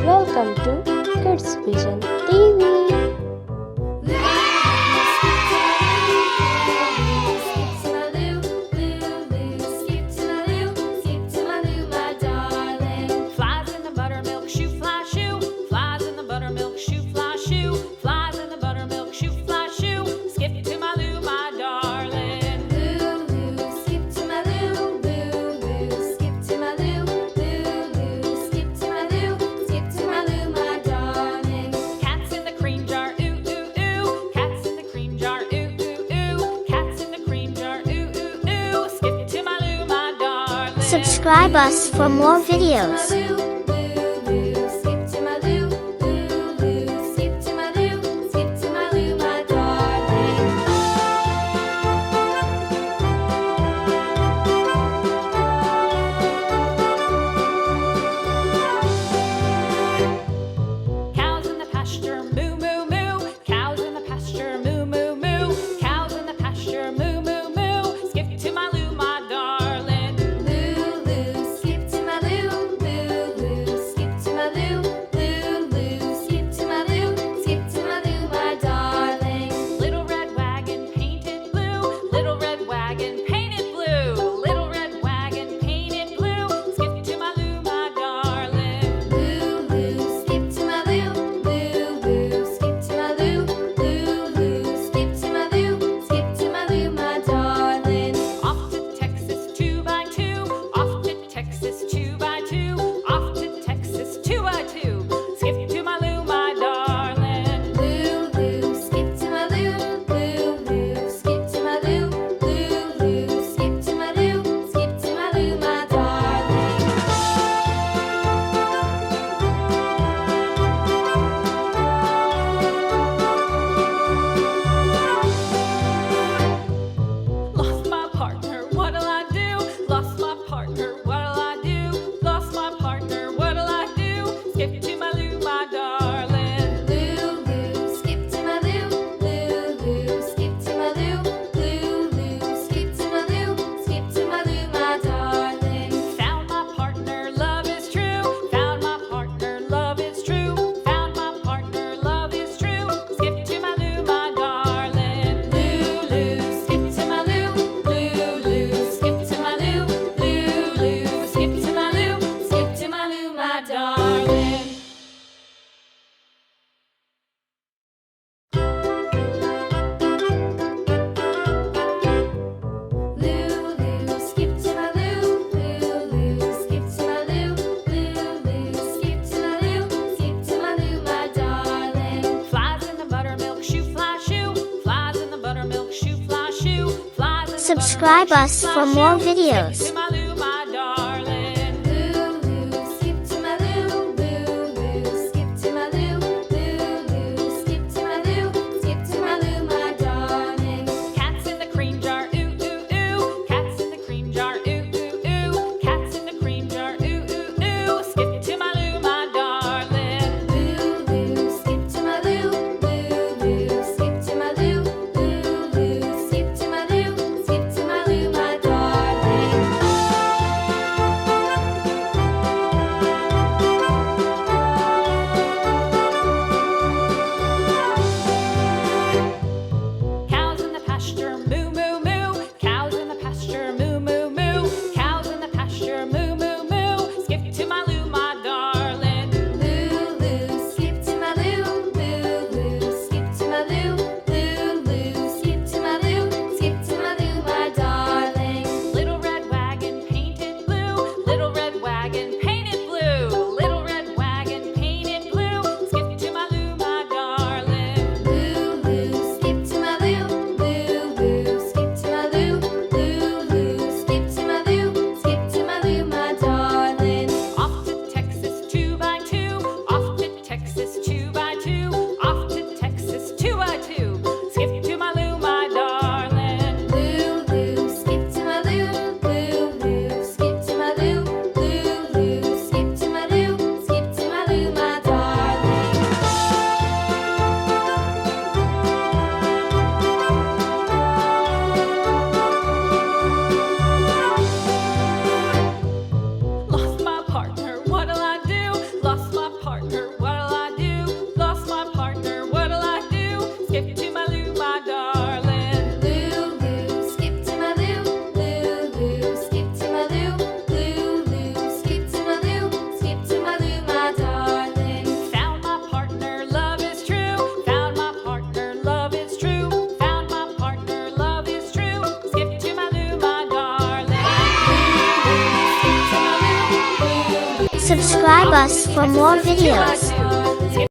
Welcome to Kids Vision TV. Flies in the buttermilk shoe fly shoe. Flies in the buttermilk shoe fly shoe. Flies in the buttermilk shoe fly shoe. Skip to my Lou, my darling. Lou, skip to my Lou, Lou, skip to my Lou, Lou, skip to my Lou, skip to my Lou, my darling. Cats in the cream jar, ooh ooh ooh. Cats in the cream jar, ooh ooh ooh. Cats in the cream jar, ooh ooh ooh. Skip to my Lou, my darling. Subscribe us for more videos. Skip to my Lou, Lou, skip to my Lou, skip to my Lou, my darling. Cows in the pasture, moo moo moo. Cows in the pasture, moo moo moo. Cows in the pasture, moo moo moo. Skip to my Lou, my darling. Lou, skip to my Lou, Lou, skip to my Lou, Lou, skip to my Lou, skip to my Lou, my darling. Little red wagon painted blue. Little red wagon painted blue. Little red wagon painted blue. Skip to my Lou, my darling. Lou, skip to my Lou, Lou, skip to my Lou, Lou, skip to my Lou, skip to my Lou, my darling. Off to Texas 2x2. Off to Texas 2x2. Off to Texas 2x2. Skip to my Lou, my darling. Lou, skip to my Lou, Lou, skip to my Lou, Lou, skip to my Lou, skip to my Lou, my darling. Lost my partner, what'll I do? Lost my partner, what'll I do? Lost my partner, what'll I do? Skip to my Lou, my darling. Lou, skip to my Lou, Lou, skip to my Lou, Lou, skip to my Lou, skip to my Lou, my darling. Found my partner, love is true. Found my partner, love is true. Found my partner, love is true. Skip to my Lou, my darling. Lou, skip to my Lou, Lou, skip to my Lou, Lou, skip to my Lou, skip to my Lou, my darling. Lou, skip to my Lou, skip to my Lou, skip to my Lou, skip to my Lou, my darling. Flies in the buttermilk shoe fly shoe. Flies in the buttermilk shoe fly shoe. Flies in the Subscribe buttermilk us shoe for fly more shoe. videos. Skip to my Lou, my darling. Lou, skip to my Lou, skip to my Lou, skip to my Lou, skip to my Lou, my darling. Cats in the cream jar, ooh ooh ooh. Cats in the cream jar, ooh ooh ooh. Cats in the cream jar, ooh ooh ooh. Skip to my Lou, my darling. Lou, skip to my Lou, skip to my Lou, skip to my Lou, skip to my Lou, my darling. Subscribe us for more videos.